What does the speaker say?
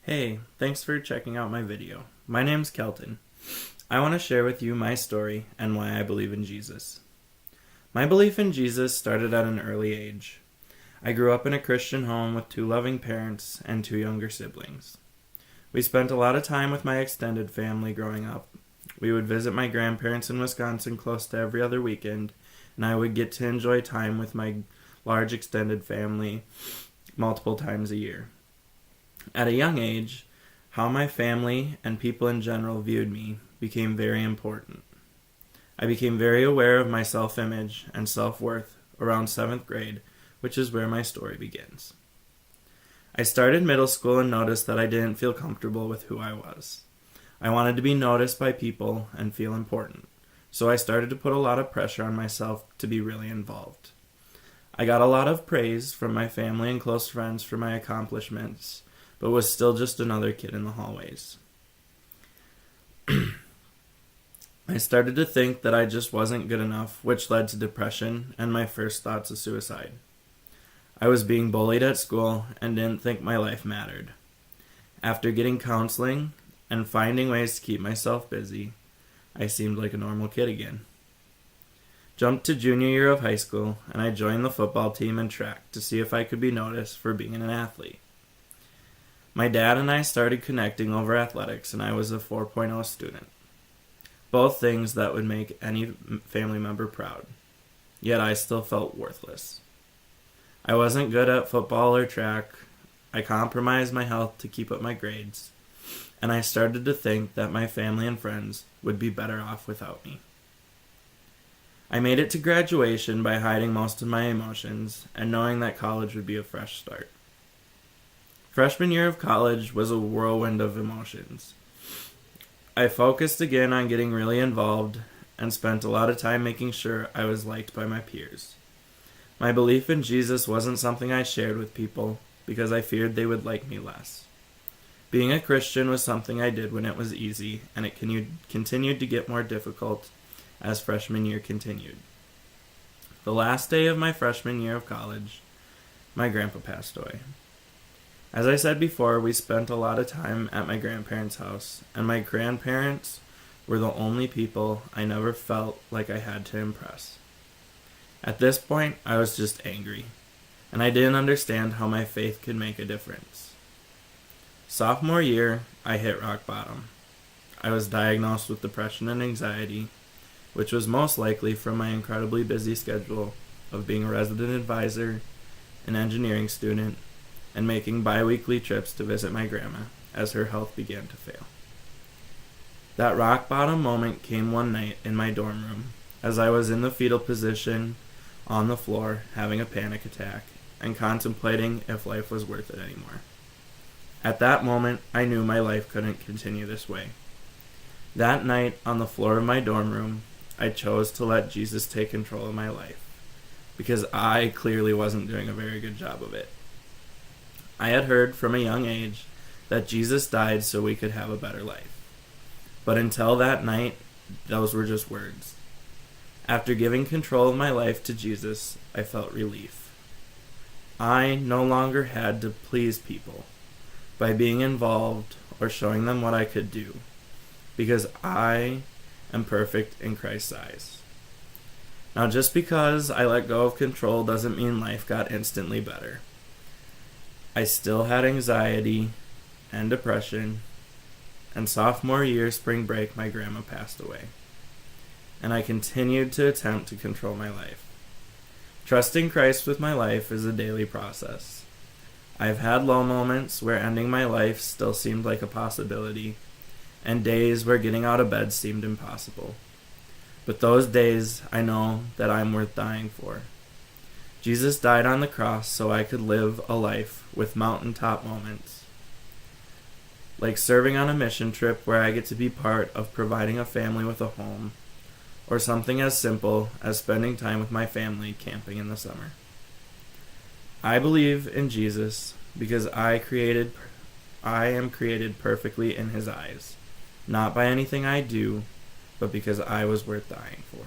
Hey, thanks for checking out my video. My name's Kelten. I want to share with you my story and why I believe in Jesus. My belief in Jesus started at an early age. I grew up in a Christian home with two loving parents and two younger siblings. We spent a lot of time with my extended family growing up. We would visit my grandparents in Wisconsin close to every other weekend, and I would get to enjoy time with my large extended family multiple times a year. At a young age, how my family and people in general viewed me became very important. I became very aware of my self-image and self-worth around 7th grade, which is where my story begins. I started middle school and noticed that I didn't feel comfortable with who I was. I wanted to be noticed by people and feel important, so I started to put a lot of pressure on myself to be really involved. I got a lot of praise from my family and close friends for my accomplishments, but was still just another kid in the hallways. I started to think that I just wasn't good enough, which led to depression and my first thoughts of suicide. I was being bullied at school and didn't think my life mattered. After getting counseling and finding ways to keep myself busy, I seemed like a normal kid again. Jumped to junior year of high school, and I joined the football team and track to see if I could be noticed for being an athlete. My dad and I started connecting over athletics, and I was a 4.0 student. Both things that would make any family member proud. Yet I still felt worthless. I wasn't good at football or track. I compromised my health to keep up my grades, and I started to think that my family and friends would be better off without me. I made it to graduation by hiding most of my emotions and knowing that college would be a fresh start. Freshman year of college was a whirlwind of emotions. I focused again on getting really involved and spent a lot of time making sure I was liked by my peers. My belief in Jesus wasn't something I shared with people because I feared they would like me less. Being a Christian was something I did when it was easy, and it continued to get more difficult as freshman year continued. The last day of my freshman year of college, my grandpa passed away. As I said before, we spent a lot of time at my grandparents' house, and my grandparents were the only people I never felt like I had to impress. At this point, I was just angry, and I didn't understand how my faith could make a difference. Sophomore year, I hit rock bottom. I was diagnosed with depression and anxiety, which was most likely from my incredibly busy schedule of being a resident advisor, an engineering student, and making bi-weekly trips to visit my grandma as her health began to fail. That rock bottom moment came one night in my dorm room as I was in the fetal position on the floor having a panic attack and contemplating if life was worth it anymore. At that moment, I knew my life couldn't continue this way. That night on the floor of my dorm room, I chose to let Jesus take control of my life because I clearly wasn't doing a very good job of it. I had heard from a young age that Jesus died so we could have a better life. But until that night, those were just words. After giving control of my life to Jesus, I felt relief. I no longer had to please people by being involved or showing them what I could do, because I am perfect in Christ's eyes. Now, just because I let go of control doesn't mean life got instantly better. I still had anxiety and depression, and sophomore year spring break my grandma passed away, and I continued to attempt to control my life. Trusting Christ with my life is a daily process. I've had low moments where ending my life still seemed like a possibility, and days where getting out of bed seemed impossible. But those days, I know that I'm worth dying for. Jesus died on the cross so I could live a life with mountaintop moments, like serving on a mission trip where I get to be part of providing a family with a home, or something as simple as spending time with my family camping in the summer. I believe in Jesus because I am created perfectly in His eyes, not by anything I do, but because I was worth dying for.